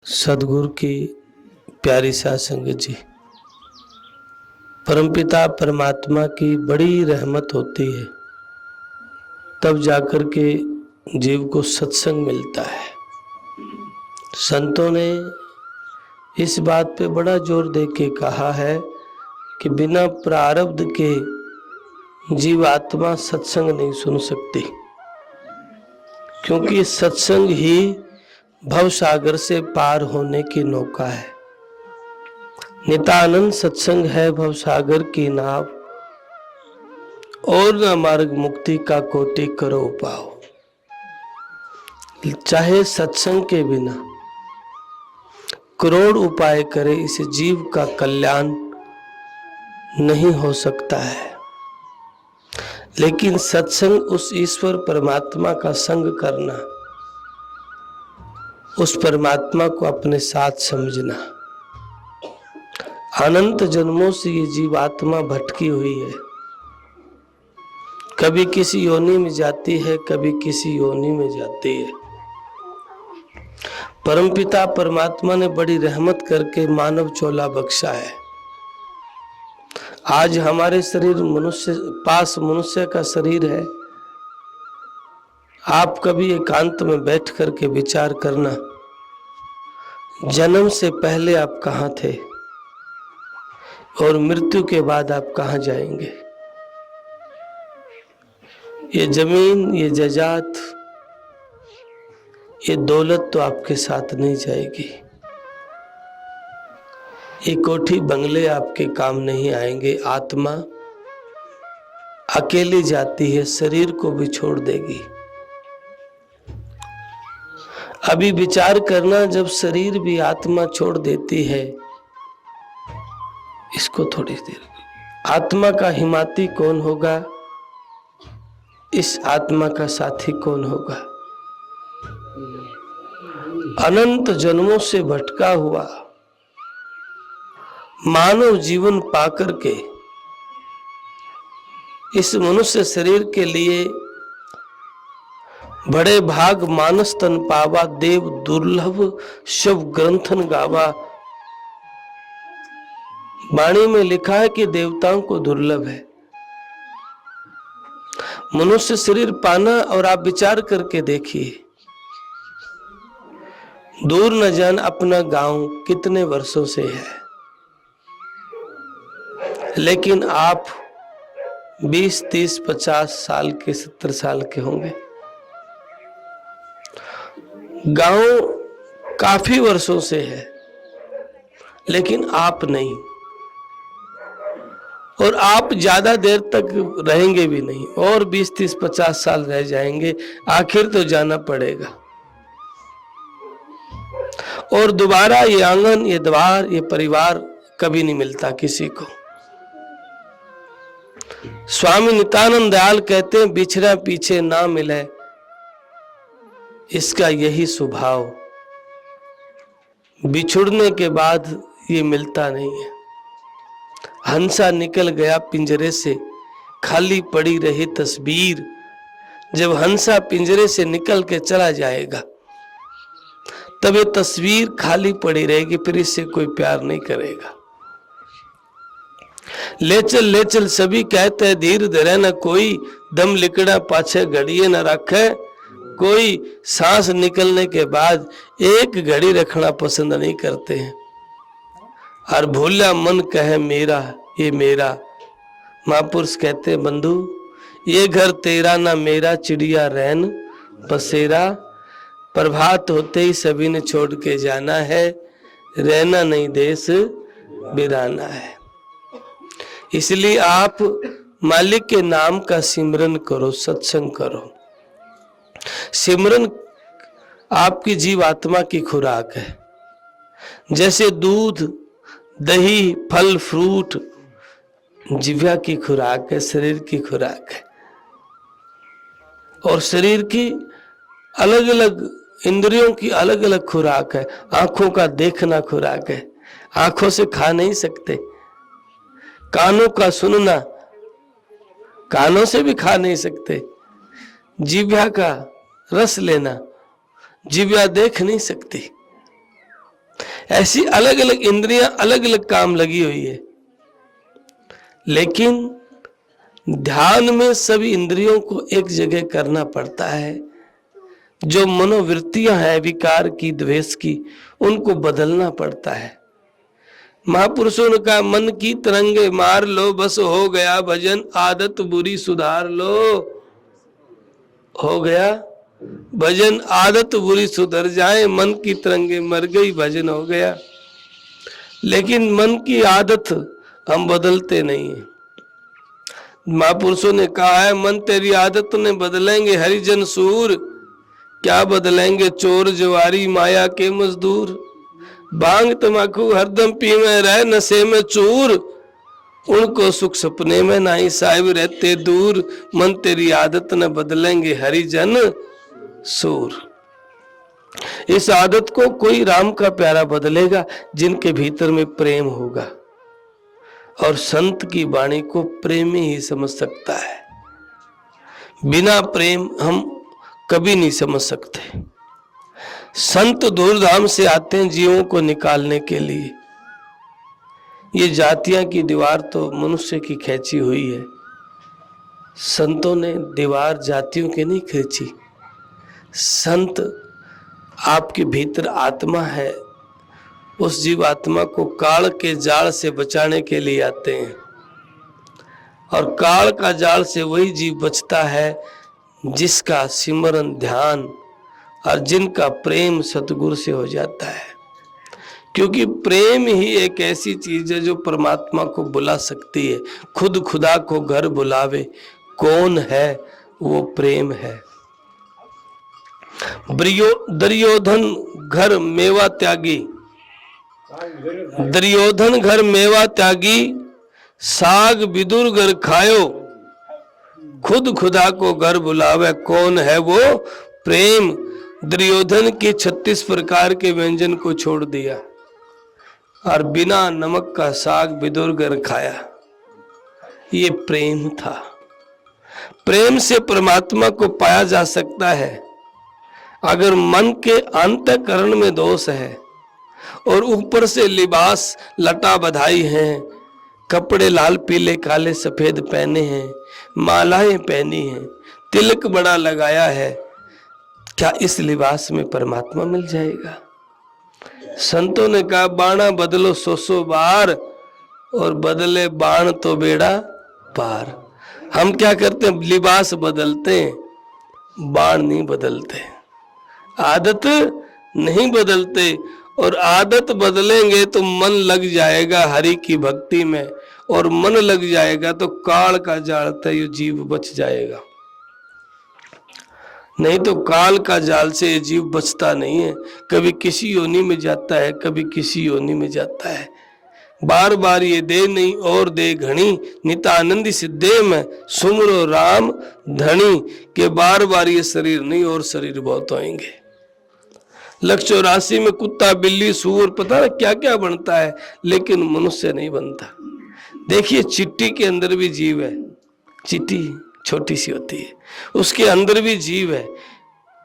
सदगुरु की प्यारी साध संगत जी, परमपिता परमात्मा की बड़ी रहमत होती है, तब जाकर के जीव को सत्संग मिलता है। संतों ने इस बात पे बड़ा जोर दे के कहा है कि बिना प्रारब्ध के जीव आत्मा सत्संग नहीं सुन सकती, क्योंकि सत्संग ही भवसागर से पार होने की नौका है। नितानंद सत्संग है भवसागर की नाव, और न मार्ग मुक्ति का कोटि करो पाओ। चाहे सत्संग के बिना करोड़ उपाय करे, इस जीव का कल्याण नहीं हो सकता है। लेकिन सत्संग उस ईश्वर परमात्मा का संग करना, उस परमात्मा को अपने साथ समझना। अनंत जन्मों से ये जीवात्मा भटकी हुई है, कभी किसी योनि में जाती है, कभी किसी योनि में जाती है। परमपिता परमात्मा ने बड़ी रहमत करके मानव चोला बख्शा है। आज हमारे शरीर मनुष्य का शरीर है। आप कभी एकांत में बैठ करके विचार करना, जन्म से पहले आप कहाँ थे और मृत्यु के बाद आप कहाँ जाएंगे। ये जमीन, ये जायदाद, ये दौलत तो आपके साथ नहीं जाएगी। ये कोठी बंगले आपके काम नहीं आएंगे। आत्मा अकेली जाती है, शरीर को भी छोड़ देगी। अभी विचार करना, जब शरीर भी आत्मा छोड़ देती है, इसको थोड़ी देर, आत्मा का हिमाती कौन होगा, इस आत्मा का साथी कौन होगा। अनंत जन्मों से भटका हुआ मानव जीवन पाकर के इस मनुष्य शरीर के लिए बड़े भाग मानस तन पावा, देव दुर्लभ शिव ग्रंथन गावा। वाणी में लिखा है कि देवताओं को दुर्लभ है मनुष्य शरीर पाना। और आप विचार करके देखिए, दूर न जान अपना गांव कितने वर्षों से है, लेकिन आप 20, 30, 50 साल के, 70 साल के होंगे। गांव काफी वर्षों से है, लेकिन आप नहीं। और आप ज्यादा देर तक रहेंगे भी नहीं, और 20, 30, 50 साल रह जाएंगे। आखिर तो जाना पड़ेगा, और दोबारा ये आंगन, ये द्वार, ये परिवार कभी नहीं मिलता किसी को। स्वामी नित्यानंद दयाल कहते हैं, बिछड़ा पीछे ना मिले, इसका यही स्वभाव। बिछुड़ने के बाद ये मिलता नहीं है। हंसा निकल गया पिंजरे से, खाली पड़ी रही तस्वीर। जब हंसा पिंजरे से निकल के चला जाएगा, तब ये तस्वीर खाली पड़ी रहेगी, फिर इससे कोई प्यार नहीं करेगा। ले चल सभी कहते हैं, धीर धरे न कोई, दम लिकड़ा पाछे घड़िए न रखे कोई। सांस निकलने के बाद एक घड़ी रखना पसंद नहीं करते हैं। और भूला मन कहे मेरा, ये मेरा। महापुरुष कहते हैं, बंधु ये घर तेरा ना मेरा, चिड़िया रैन बसेरा। प्रभात होते ही सभी ने छोड़ के जाना है, रहना नहीं देश बिराना है। इसलिए आप मालिक के नाम का सिमरन करो, सत्संग करो। सिमरन आपकी जीव आत्मा की खुराक है। जैसे दूध, दही, फल, फ्रूट जिह्वा की खुराक है, शरीर की खुराक है। और शरीर की अलग अलग, इंद्रियों की अलग अलग खुराक है। आंखों का देखना खुराक है, आंखों से खा नहीं सकते। कानों का सुनना, कानों से भी खा नहीं सकते। जिह्वा का रस लेना, जिह्वा देख नहीं सकती। ऐसी अलग अलग इंद्रियां अलग अलग काम लगी हुई है, लेकिन ध्यान में सभी इंद्रियों को एक जगह करना पड़ता है। जो मनोवृत्तियां हैं विकार की, द्वेष की, उनको बदलना पड़ता है। महापुरुषों ने कहा, मन की तरंगे मार लो, बस हो गया भजन, आदत बुरी सुधार लो। हो गया भजन, आदत बुरी सुधर जाए, मन की तरंगे मर गई, भजन हो गया। लेकिन मन की आदत हम बदलते नहीं है। महापुरुषों ने कहा है, मन तेरी आदत ने बदलेंगे हरिजन सूर, क्या बदलेंगे चोर जवारी माया के मजदूर। भांग तमाकू हरदम पीवे रहे नशे में चूर, उनको सुख सपने में नहीं साहिब रहते दूर। मन तेरी आदत न बदलेंगे हरिजन सूर। इस आदत को कोई राम का प्यारा बदलेगा जिनके भीतर में प्रेम होगा, और संत की वाणी को प्रेमी ही समझ सकता है। बिना प्रेम हम कभी नहीं समझ सकते। संत दूरधाम से आते हैं जीवों को निकालने के लिए। ये जातियां की दीवार तो मनुष्य की खींची हुई है, संतों ने दीवार जातियों की नहीं खींची। संत आपके भीतर आत्मा है, उस जीव आत्मा को काल के जाल से बचाने के लिए आते हैं, और काल का जाल से वही जीव बचता है जिसका सिमरन ध्यान और जिनका प्रेम सतगुरु से हो जाता है। क्योंकि प्रेम ही एक ऐसी चीज है जो परमात्मा को बुला सकती है। खुद खुदा को घर बुलावे कौन है, वो प्रेम है। दुर्योधन घर मेवा त्यागी, दुर्योधन घर मेवा त्यागी, साग विदुर घर खायो, खुद खुदा को घर बुलावे कौन है वो प्रेम। दुर्योधन के 36 प्रकार के व्यंजन को छोड़ दिया और बिना नमक का साग विदुर घर खाया, ये प्रेम था। प्रेम से परमात्मा को पाया जा सकता है। अगर मन के अंतःकरण में दोष है और ऊपर से लिबास लटा बधाई हैं, कपड़े लाल पीले काले सफेद पहने हैं, मालाएं पहनी हैं, तिलक बड़ा लगाया है, क्या इस लिबास में परमात्मा मिल जाएगा? संतों ने कहा, बाणा बदलो 100 बार और बदले बाण तो बेड़ा पार। हम क्या करते हैं, लिबास बदलते हैं, बाण नहीं बदलते, आदत नहीं बदलते। और आदत बदलेंगे तो मन लग जाएगा हरि की भक्ति में, और मन लग जाएगा तो काल का जाल तय जीव बच जाएगा। नहीं तो काल का जाल से ये जीव बचता नहीं है। कभी किसी योनि में जाता है, कभी किसी योनि में जाता है। बार बार ये दे नहीं और दे घनी, नितानंदी सिद्धे में सुमरो राम धनी, के बार बार ये शरीर नहीं और शरीर बहुत आएंगे। 184 में कुत्ता बिल्ली सूअर पता ना क्या क्या बनता है, लेकिन मनुष्य नहीं बनता। देखिए चिट्टी के अंदर भी जीव है, चिट्टी छोटी सी होती है, उसके अंदर भी जीव है।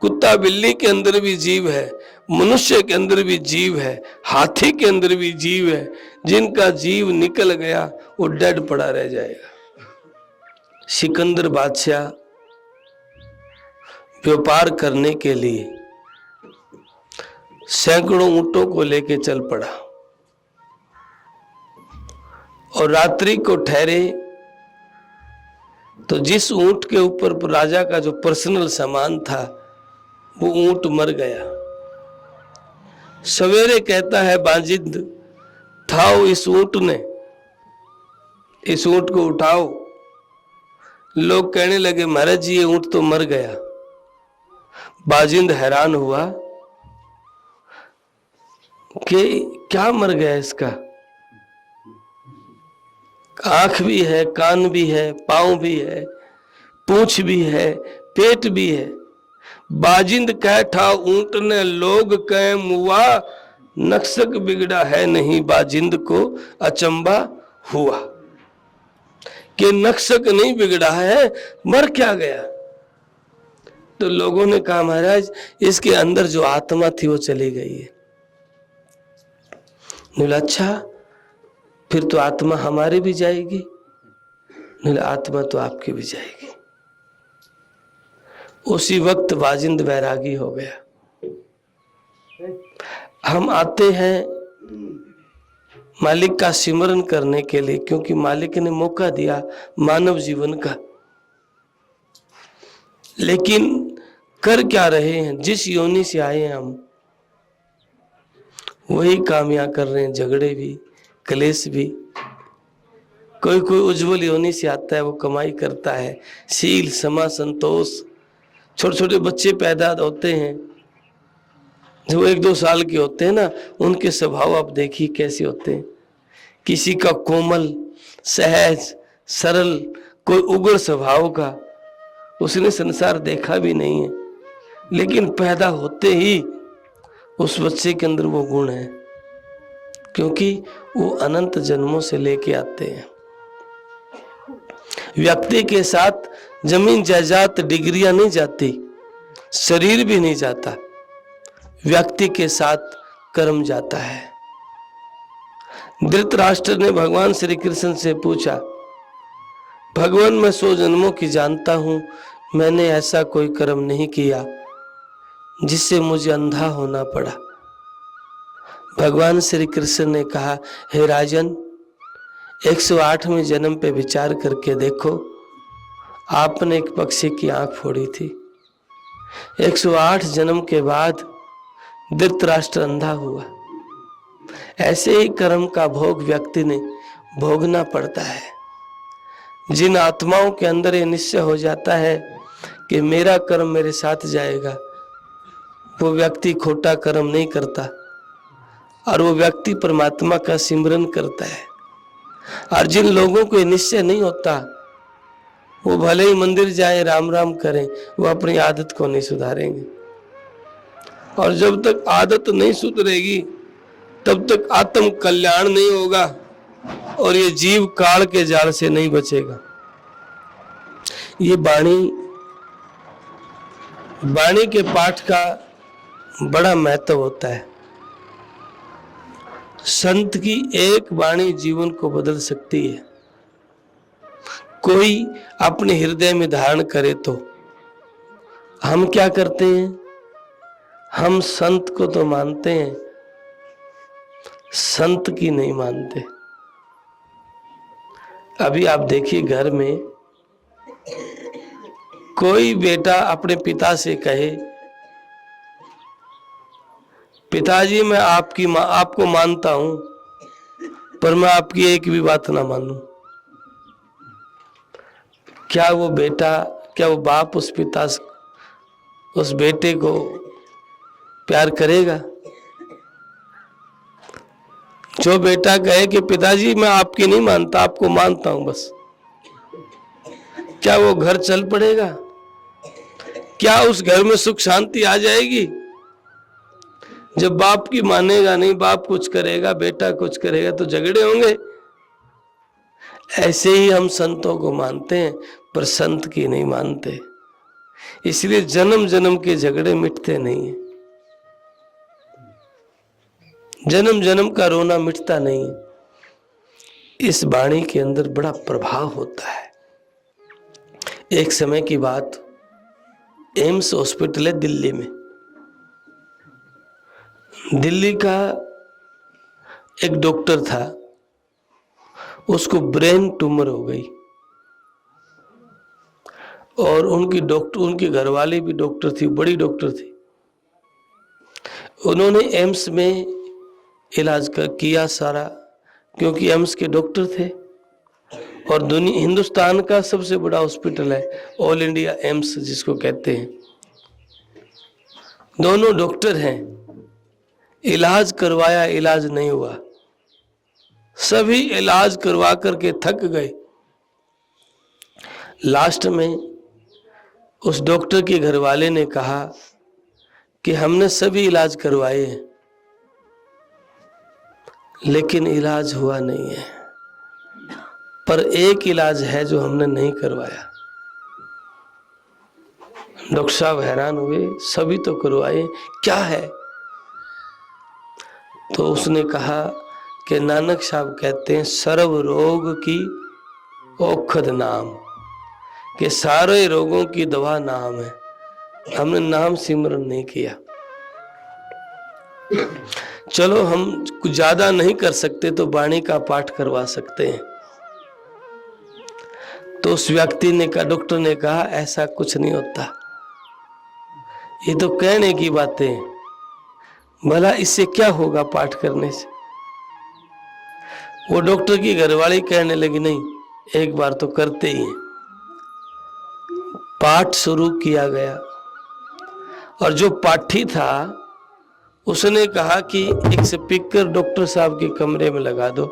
कुत्ता बिल्ली के अंदर भी जीव है, मनुष्य के अंदर भी जीव है, हाथी के अंदर भी जीव है। जिनका जीव निकल गया वो डेड पड़ा रह जाएगा। सिकंदर बादशाह व्यापार करने के लिए सैकड़ों ऊंटों को लेके चल पड़ा, और रात्रि को ठहरे तो जिस ऊंट के ऊपर राजा का जो पर्सनल सामान था वो ऊंट मर गया। सवेरे कहता है बाजिंद, उठाओ इस ऊंट ने, इस ऊंट को उठाओ। लोग कहने लगे, महाराज जी ये ऊंट तो मर गया। बाजिंद हैरान हुआ कि क्या मर गया इसका, आंख भी है, कान भी है, पांव भी है, पूंछ भी है, पेट भी है। बाजिंद कहता ऊंट ने लोग कह मुआ, नक्सक बिगड़ा है नहीं बाजिंद को अचंबा हुआ, कि नक्सक नहीं बिगड़ा है, मर क्या गया। तो लोगों ने कहा महाराज इसके अंदर जो आत्मा थी वो चली गई है। बोला अच्छा, फिर तो आत्मा हमारी भी जाएगी। बोला आत्मा तो आपकी भी जाएगी। उसी वक्त वाजिंद वैरागी हो गया। हम आते हैं मालिक का सिमरन करने के लिए, क्योंकि मालिक ने मौका दिया मानव जीवन का, लेकिन कर क्या रहे हैं? जिस योनि से आए हैं हम वही काम यहाँ कर रहे हैं। झगड़े भी, कलेश भी। कोई कोई उज्जवल योनि से आता है, वो कमाई करता है, शील समा संतोष। छोटे छोटे बच्चे पैदा होते हैं, जब 1-2 साल के होते हैं ना, उनके स्वभाव आप देखिए कैसे होते हैं। किसी का कोमल, सहज, सरल, कोई उग्र स्वभाव का, उसने संसार देखा भी नहीं है, लेकिन पैदा होते ही उस बच्चे के अंदर वो गुण है, क्योंकि वो अनंत जन्मों से लेके आते हैं। व्यक्ति के साथ जमीन जायदाद डिग्रियां नहीं जाती, शरीर भी नहीं जाता, व्यक्ति के साथ कर्म जाता है। धृतराष्ट्र ने भगवान श्री कृष्ण से पूछा, भगवान मैं 100 जन्मों की जानता हूं, मैंने ऐसा कोई कर्म नहीं किया जिससे मुझे अंधा होना पड़ा। भगवान श्री कृष्ण ने कहा, हे राजन, 108वें जन्म पे विचार करके देखो, आपने एक पक्षी की आंख फोड़ी थी। 108 जन्म के बाद धृतराष्ट्र अंधा हुआ। ऐसे ही कर्म का भोग व्यक्ति ने भोगना पड़ता है। जिन आत्माओं के अंदर ये निश्चय हो जाता है कि मेरा कर्म मेरे साथ जाएगा, वो व्यक्ति खोटा कर्म नहीं करता, और वो व्यक्ति परमात्मा का सिमरन करता है। और जिन लोगों को ये निश्चय नहीं होता, वो भले ही मंदिर जाए, राम राम करें, वो अपनी आदत को नहीं सुधारेंगे। और जब तक आदत नहीं सुधरेगी तब तक आत्म कल्याण नहीं होगा, और ये जीव काल के जाल से नहीं बचेगा। ये वाणी के पाठ का बड़ा महत्व होता है। संत की एक वाणी जीवन को बदल सकती है। कोई अपने हृदय में धारण करे तो हम क्या करते हैं? हम संत को तो मानते हैं, संत की नहीं मानते। अभी आप देखिए, घर में कोई बेटा अपने पिता से कहे, पिताजी मैं आपको मानता हूं, पर मैं आपकी एक भी बात ना मानूं। क्या वो बाप उस बेटे को प्यार करेगा? जो बेटा कहे कि पिताजी मैं आपकी नहीं मानता, आपको मानता हूं बस, क्या वो घर चल पड़ेगा? क्या उस घर में सुख शांति आ जाएगी? जब बाप की मानेगा नहीं, बाप कुछ करेगा, बेटा कुछ करेगा, तो झगड़े होंगे। ऐसे ही हम संतों को मानते हैं, पर संत की नहीं मानते। इसलिए जन्म जन्म के झगड़े मिटते नहीं है, जन्म जन्म का रोना मिटता नहीं है। इस वाणी के अंदर बड़ा प्रभाव होता है। एक समय की बात, एम्स हॉस्पिटल है दिल्ली में। दिल्ली का एक डॉक्टर था, उसको ब्रेन ट्यूमर हो गई, और उनकी घरवाली भी डॉक्टर थी, बड़ी डॉक्टर थी। उन्होंने एम्स में इलाज किया सारा, क्योंकि एम्स के डॉक्टर थे, और हिंदुस्तान का सबसे बड़ा हॉस्पिटल है, ऑल इंडिया एम्स जिसको कहते हैं। दोनों डॉक्टर हैं, इलाज करवाया, इलाज नहीं हुआ। सभी इलाज करवा करके थक गए। लास्ट में उस डॉक्टर के घरवाले ने कहा कि हमने सभी इलाज करवाए हैं, लेकिन इलाज हुआ नहीं है, पर एक इलाज है जो हमने नहीं करवाया। डॉक्टर साहब हैरान हुए, सभी तो करवाए, क्या है? तो उसने कहा कि नानक साहब कहते हैं सर्व रोग की औखद नाम, कि सारे रोगों की दवा नाम है। हमने नाम सिमरन नहीं किया। चलो हम कुछ ज्यादा नहीं कर सकते तो वाणी का पाठ करवा सकते हैं। तो उस व्यक्ति ने कहा, डॉक्टर ने कहा ऐसा कुछ नहीं होता, ये तो कहने की बातें हैं, भला इससे क्या होगा पाठ करने से। वो डॉक्टर की घरवाली कहने लगी, नहीं एक बार तो करते ही हैं। पाठ शुरू किया गया और जो पाठी था उसने कहा कि एक स्पीकर डॉक्टर साहब के कमरे में लगा दो,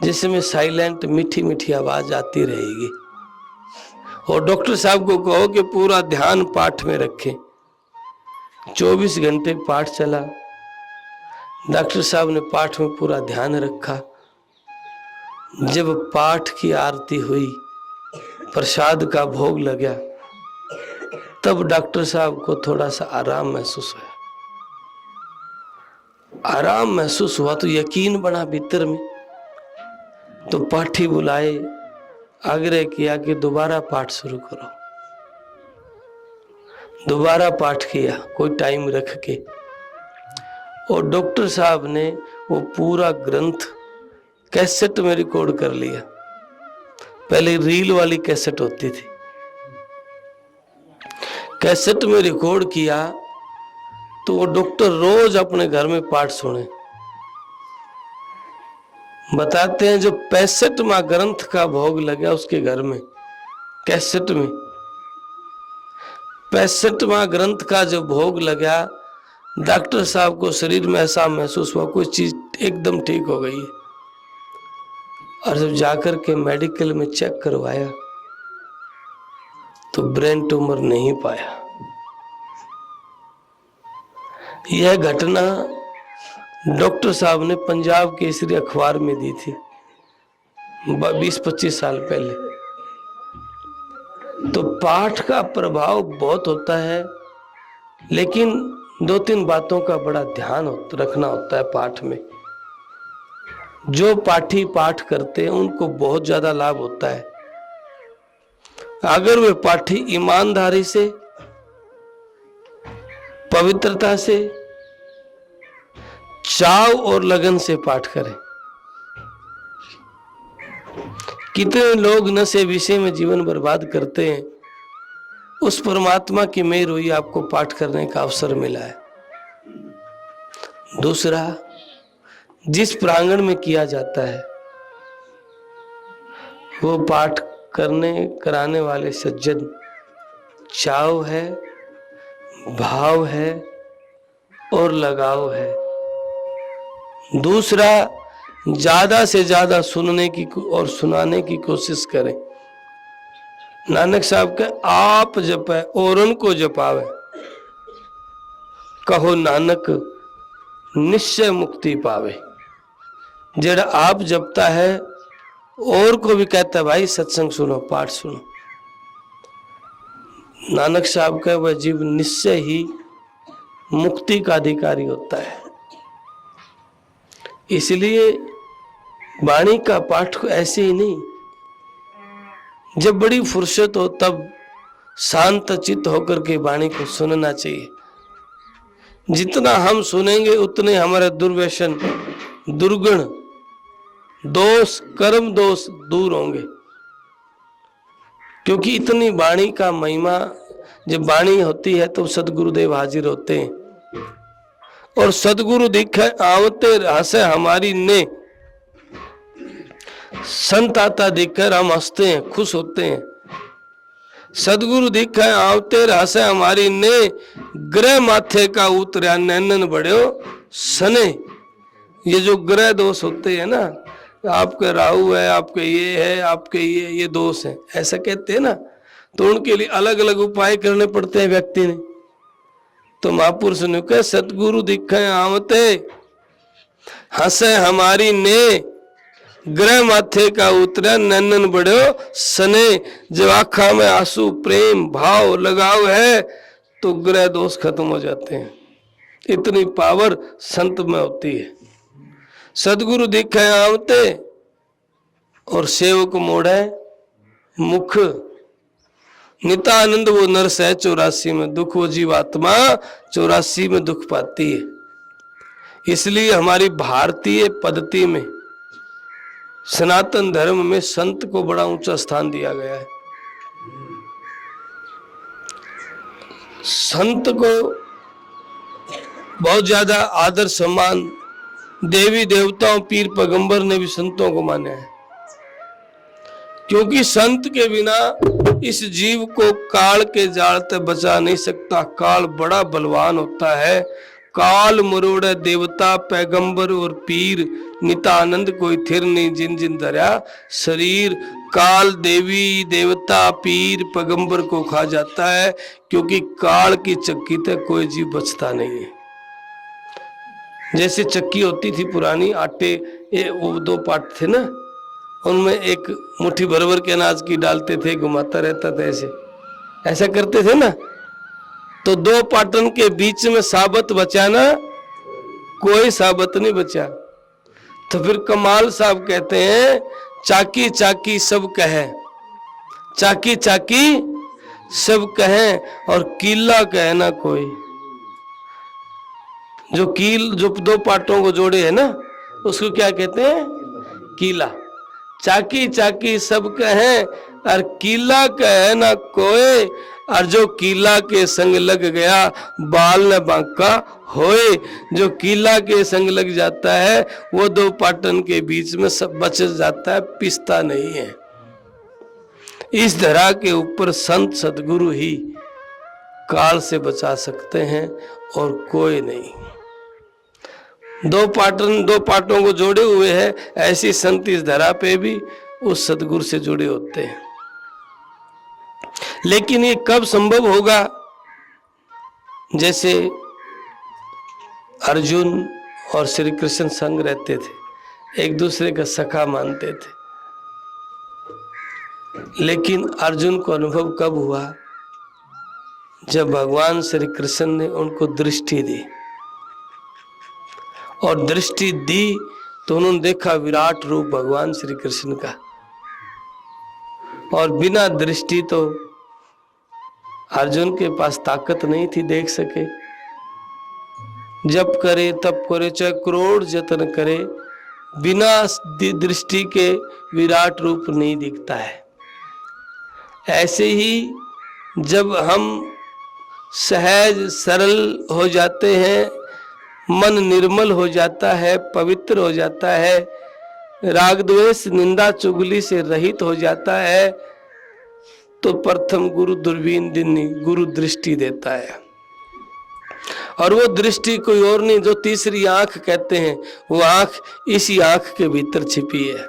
जिसमें साइलेंट मीठी मीठी आवाज आती रहेगी, और डॉक्टर साहब को कहो कि पूरा ध्यान पाठ में रखें। 24 घंटे पाठ चला। डॉक्टर साहब ने पाठ में पूरा ध्यान रखा। जब पाठ की आरती हुई, प्रसाद का भोग लगा, तब डॉक्टर साहब को थोड़ा सा आराम महसूस हुआ। आराम महसूस हुआ तो यकीन बना भीतर में। तो पाठी बुलाए, आग्रह किया कि दोबारा पाठ शुरू करो। दोबारा पाठ किया कोई टाइम रख के, और डॉक्टर साहब ने वो पूरा ग्रंथ कैसेट में रिकॉर्ड कर लिया। पहले रील वाली कैसेट होती थी, कैसेट में रिकॉर्ड किया। तो वो डॉक्टर रोज अपने घर में पाठ सुने। बताते हैं जो 65वां ग्रंथ का भोग लगा उसके घर में, कैसेट में 65वां ग्रंथ का जो भोग लगा, डॉक्टर साहब को शरीर में ऐसा महसूस हुआ कोई चीज एकदम ठीक हो गई है। और जब जाकर के मेडिकल में चेक करवाया तो ब्रेन ट्यूमर नहीं पाया। यह घटना डॉक्टर साहब ने पंजाब केसरी अखबार में दी थी 20-25 साल पहले। तो पाठ का प्रभाव बहुत होता है, लेकिन 2-3 बातों का बड़ा ध्यान रखना होता है पाठ में। जो पाठी पाठ करते हैं उनको बहुत ज्यादा लाभ होता है। अगर वे पाठी ईमानदारी से, पवित्रता से, चाव और लगन से पाठ करें। कितने लोग नशे विषय में जीवन बर्बाद करते हैं, उस परमात्मा की मेहर हुई आपको पाठ करने का अवसर मिला है। दूसरा, जिस प्रांगण में किया जाता है वो पाठ कराने वाले सज्जन चाव है, भाव है और लगाव है। दूसरा, ज्यादा से ज्यादा सुनने की और सुनाने की कोशिश करें। नानक साहब के आप जपे और उनको जपावे, कहो नानक निश्चय मुक्ति पावे। जेड़ा आप जपता है और को भी कहता है भाई सत्संग सुनो, पाठ सुनो। नानक साहब का वह जीव निश्चय ही मुक्ति का अधिकारी होता है। इसलिए वाणी का पाठ को ऐसे ही नहीं, जब बड़ी फुर्सत हो तब शांत चित्त होकर के वाणी को सुनना चाहिए। जितना हम सुनेंगे उतने हमारे दुर्व्यसन, दुर्गुण, दोष, कर्म दोष दूर होंगे। क्योंकि इतनी वाणी का महिमा, जब वाणी होती है तो सदगुरुदेव हाजिर होते हैं। और सदगुरु दिखे आवते हंसे हमारी ने, संत आता दिखकर हम हंसते हैं, खुश होते हैं। सदगुरु दिखे आवते हंसे हमारी ने, ग्रह माथे का उतरा नैनन बढ़ो सने। ये जो ग्रह दोष होते हैं ना, आपके राहु है, आपके ये है, आपके ये दोष है, ऐसा कहते हैं ना, तो उनके लिए अलग अलग उपाय करने पड़ते हैं व्यक्ति ने। तो महापुरुष ने कहा सतगुरु दिखे आवते हंसे हमारी ने, ग्रह माथे का उतरा नैनन बढ़ो सने। जब आँखों में आंसू, प्रेम, भाव, लगाव है तो ग्रह दोष खत्म हो जाते हैं। इतनी पावर संत में होती है। सदगुरु दिखे आवते और सेवक मोड़े मुख। नितानंद वो नरस है 84 में दुख, वो जीवात्मा 84 में दुख पाती है। इसलिए हमारी भारतीय पद्धति में, सनातन धर्म में संत को बड़ा ऊंचा स्थान दिया गया है। संत को बहुत ज्यादा आदर सम्मान, देवी देवताओं पीर पैगंबर ने भी संतों को माना है, क्योंकि संत के बिना इस जीव को काल के जाल से बचा नहीं सकता। काल बड़ा बलवान होता है। काल मरोड़े देवता पैगंबर और पीर, नितानंद कोई थिर नहीं जिन जिन धरा शरीर। काल देवी देवता पीर पैगंबर को खा जाता है, क्योंकि काल की चक्की तक कोई जीव बचता नहीं है। जैसे चक्की होती थी पुरानी, आटे वो 2 पाट थे ना, उनमें एक मुट्ठी भर भर के अनाज की डालते थे, घुमाता रहता था, ऐसा करते थे ना। तो 2 पाटन के बीच में साबत बचा ना, कोई साबत नहीं बचा। तो फिर कमाल साहब कहते हैं, चाकी चाकी सब कहे, चाकी चाकी सब कहे और कीला कहे ना कोई। जो कील, जो 2 पाटों को जोड़े है ना, उसको क्या कहते हैं? कीला। चाकी चाकी सब कहे और कीला कहे ना कोई, और जो कीला के संग लग गया बाल न बांका होए। जो कीला के संग लग जाता है वो 2 पाटन के बीच में सब बच जाता है, पिसता नहीं है। इस धरा के ऊपर संत सदगुरु ही काल से बचा सकते हैं और कोई नहीं। 2 पाटों को जोड़े हुए हैं, ऐसी संत इस धरा पे भी उस सदगुरु से जुड़े होते हैं। लेकिन ये कब संभव होगा? जैसे अर्जुन और श्री कृष्ण संग रहते थे, एक दूसरे का सखा मानते थे। लेकिन अर्जुन को अनुभव कब हुआ? जब भगवान श्री कृष्ण ने उनको दृष्टि दी, और दृष्टि दी तो उन्होंने देखा विराट रूप भगवान श्री कृष्ण का। और बिना दृष्टि तो अर्जुन के पास ताकत नहीं थी देख सके। जब करे तब करे, चाहे करोड़ जतन करे, बिना दृष्टि के विराट रूप नहीं दिखता है। ऐसे ही जब हम सहज सरल हो जाते हैं, मन निर्मल हो जाता है, पवित्र हो जाता है, राग द्वेष निंदा चुगली से रहित हो जाता है, तो प्रथम गुरु दूरबीन दिनी गुरु दृष्टि देता है। और वो दृष्टि कोई और नहीं, जो तीसरी आंख कहते हैं, वो आंख इसी आंख के भीतर छिपी है।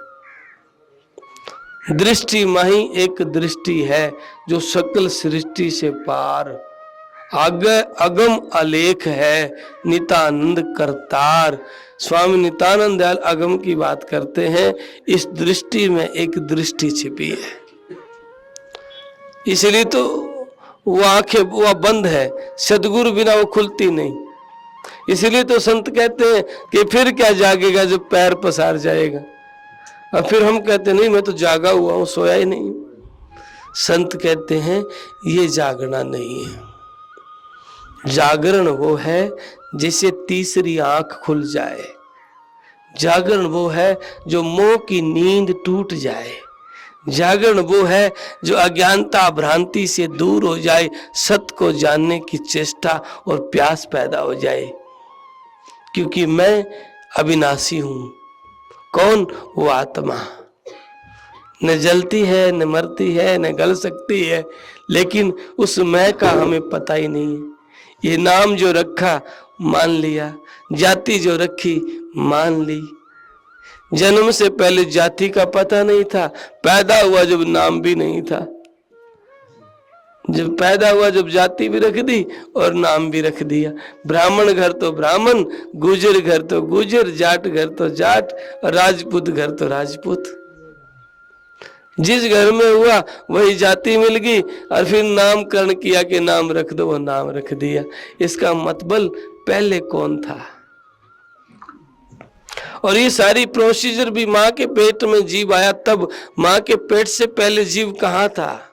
दृष्टि माही एक दृष्टि है जो सकल सृष्टि से पार, आगे अगम अलेख है, नितानंद करतार। स्वामी नित्यानंद दयाल अगम की बात करते हैं। इस दृष्टि में एक दृष्टि छिपी है, इसलिए तो वो आंखें वो बंद है, सदगुरु बिना वो खुलती नहीं। इसलिए तो संत कहते हैं कि फिर क्या जागेगा जब पैर पसार जाएगा। और फिर हम कहते नहीं मैं तो जागा हुआ हूं, सोया ही नहीं। संत कहते हैं ये जागना नहीं है, जागरण वो है जिसे तीसरी आंख खुल जाए। जागरण वो है जो मोह की नींद टूट जाए। जागरण वो है जो अज्ञानता भ्रांति से दूर हो जाए, सत्य को जानने की चेष्टा और प्यास पैदा हो जाए। क्योंकि मैं अविनाशी हूं। कौन? वो आत्मा। न जलती है, न मरती है, न गल सकती है, लेकिन उस मैं का हमें पता ही नहीं है। ये नाम जो रखा मान लिया, जाति जो रखी मान ली। जन्म से पहले जाति का पता नहीं था, पैदा हुआ जब नाम भी नहीं था। जब पैदा हुआ जब जाति भी रख दी और नाम भी रख दिया। ब्राह्मण घर तो ब्राह्मण, गुजर घर तो गुजर, जाट घर तो जाट, और राजपूत घर तो राजपूत। जिस घर में हुआ वही जाति मिल गई, और फिर नामकरण किया कि नाम रख दो, वो नाम रख दिया। इसका मतलब पहले कौन था? और ये सारी प्रोसीजर भी माँ के पेट में जीव आया तब। माँ के पेट से पहले जीव कहाँ था?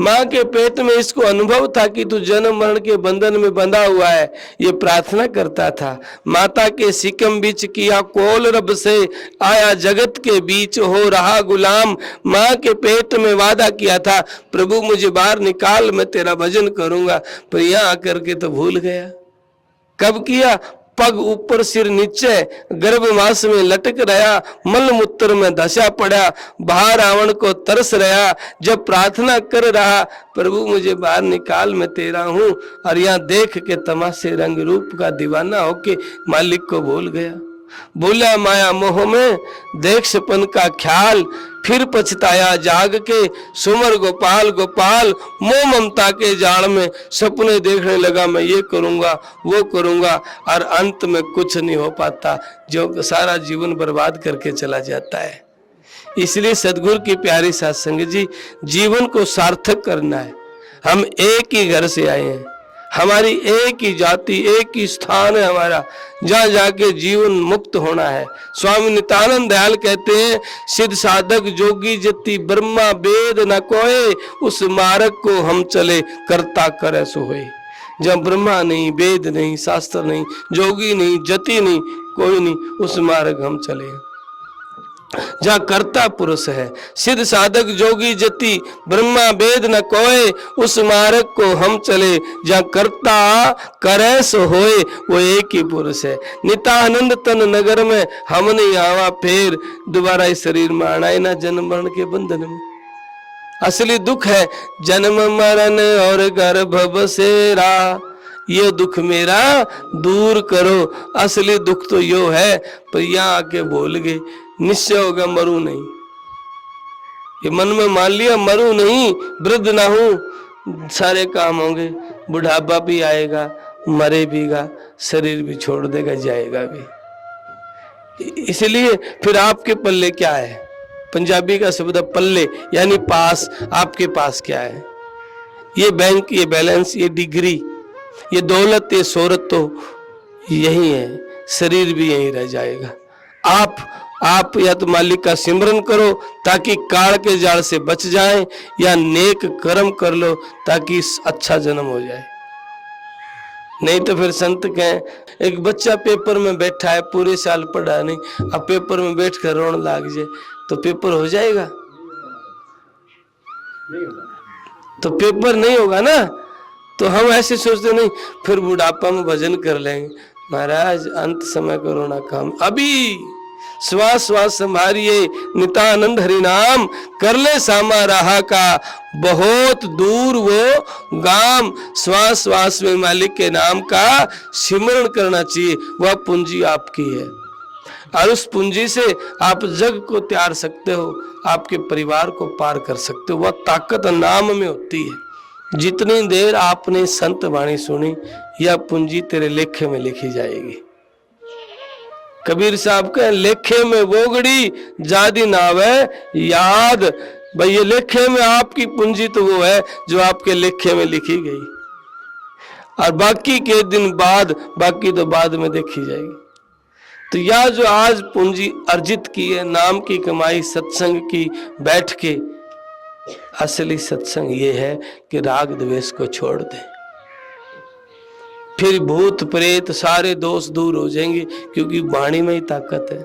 माँ के पेट में इसको अनुभव था कि तू जन्म मरण के बंधन में बंधा हुआ है। ये प्रार्थना करता था। माता के सिकम बीच किया कोल रब से, आया जगत के बीच हो रहा गुलाम। माँ के पेट में वादा किया था, प्रभु मुझे बाहर निकाल, मैं तेरा भजन करूंगा। पर यहाँ आकर के तो भूल गया। कब किया? पग ऊपर सिर नीचे, गर्भवास में लटक रहा, मल मूत्र में धसा पड़ा, बाहर रावण को तरस रहा। जब प्रार्थना कर रहा, प्रभु मुझे बाहर निकाल, मैं तेरा हूं, और यहाँ देख के तमाशे रंग रूप का दीवाना होके मालिक को भूल गया। बोला माया मोह में देख सपन का ख्याल, फिर पछताया जाग के, सुमर गोपाल गोपाल। मोह ममता के जाल में सपने देखने लगा, मैं ये करूंगा वो करूंगा, और अंत में कुछ नहीं हो पाता, जो सारा जीवन बर्बाद करके चला जाता है। इसलिए सदगुरु की प्यारी साध संगत जी, जीवन को सार्थक करना है। हम एक ही घर से आए हैं, हमारी एक ही जाति, एक ही स्थान है हमारा, जहाँ जाके जीवन मुक्त होना है। स्वामी नित्यानंद दयाल कहते हैं, सिद्ध साधक जोगी जति ब्रह्मा वेद न कोय, उस मार्ग को हम चले करता करे सो होय। जब ब्रह्मा नहीं, वेद नहीं, शास्त्र नहीं, जोगी नहीं, जति नहीं, कोई नहीं, उस मार्ग हम चले जहाँ कर्ता पुरुष है। सिद्ध साधक जोगी जति ब्रह्मा वेद न कोय, उस मार्ग को हम चले जहाँ कर्ता करे सो होए, वो एक ही पुरुष है। नित्यानंद तन नगर में हम नहीं आवा फेर, दोबारा इस शरीर में आना ही ना जन्म मरण के बंधन में। असली दुख है जन्म मरण और गर्भ बसेरा, ये दुख मेरा दूर करो। असली दुख तो यो है, पर यहाँ आके भूल गए, निश्चय होगा मरू नहीं। ये मन में मान लिया मरू नहीं, वृद्ध ना हूं, सारे काम होंगे, बुढ़ापा भी आएगा, मरे भीगा, शरीर भी छोड़ देगा, जाएगा भी। इसलिए फिर आपके पल्ले क्या है? पंजाबी का शब्द पल्ले यानी पास। आपके पास क्या है? ये बैंक, ये बैलेंस, ये डिग्री, ये दौलत, ये शोहरत तो यही है, शरीर भी यही रह जाएगा। आप या तो मालिक का सिमरन करो ताकि काल के जाल से बच जाएं, या नेक कर्म कर लो ताकि अच्छा जन्म हो जाए। नहीं तो फिर संत कहें, एक बच्चा पेपर में बैठा है, पूरे साल पढ़ा नहीं, अब पेपर में बैठ कर रोने लग जाए तो पेपर हो जाएगा? तो पेपर नहीं होगा ना। तो हम ऐसे सोचते नहीं, फिर बुढ़ापा में भजन कर लेंगे। महाराज अंत समय को रोना काम, अभी श्वास श्वास संभारिए, नित्यानंद हरि नाम कर ले सामा रहा का, बहुत दूर वो गाम। श्वास श्वास में मालिक के नाम का सिमरण करना चाहिए, वह पूंजी आपकी है, और उस पूंजी से आप जग को त्यार सकते हो, आपके परिवार को पार कर सकते हो। वह ताकत नाम में होती है। जितनी देर आपने संत वाणी सुनी, यह पूंजी तेरे लेखे में लिखी जाएगी। कबीर साहब के लेखे में वोगड़ी जादी नावे याद। भाई ये लेखे में आपकी पूंजी तो वो है जो आपके लेखे में लिखी गई, और बाकी के दिन बाद, बाकी तो बाद में देखी जाएगी। तो यह जो आज पूंजी अर्जित की है, नाम की कमाई, सत्संग की बैठ के, असली सत्संग ये है कि राग द्वेष को छोड़ दे, फिर भूत प्रेत सारे दोष दूर हो जाएंगे, क्योंकि वाणी में ही ताकत है।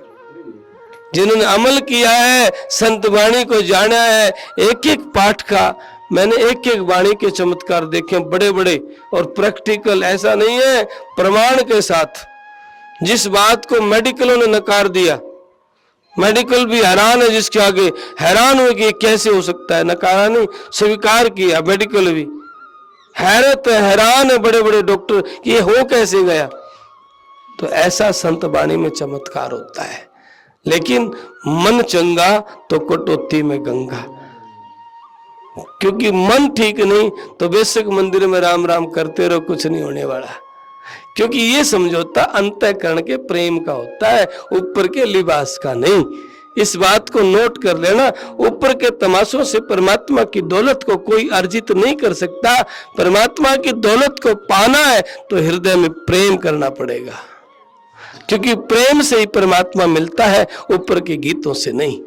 जिन्होंने अमल किया है, संत वाणी को जाना है, एक एक पाठ का मैंने एक एक वाणी के चमत्कार देखे, बड़े बड़े और प्रैक्टिकल। ऐसा नहीं है, प्रमाण के साथ। जिस बात को मेडिकलों ने नकार दिया, मेडिकल भी हैरान है, जिसके आगे हैरान हुए कि कैसे हो सकता है, नकारा नहीं, स्वीकार किया। मेडिकल भी हैरत है, हैरान है बड़े बड़े डॉक्टर कि ये हो कैसे गया। तो ऐसा संत वाणी में चमत्कार होता है। लेकिन मन चंगा तो कटौती में गंगा, क्योंकि मन ठीक नहीं तो बेशक मंदिर में राम राम करते रहो, कुछ नहीं होने वाला। क्योंकि ये समझौता अंतःकरण के प्रेम का होता है, ऊपर के लिबास का नहीं। इस बात को नोट कर लेना। ऊपर के तमाशों से परमात्मा की दौलत को कोई अर्जित नहीं कर सकता। परमात्मा की दौलत को पाना है तो हृदय में प्रेम करना पड़ेगा। क्योंकि प्रेम से ही परमात्मा मिलता है, ऊपर के गीतों से नहीं।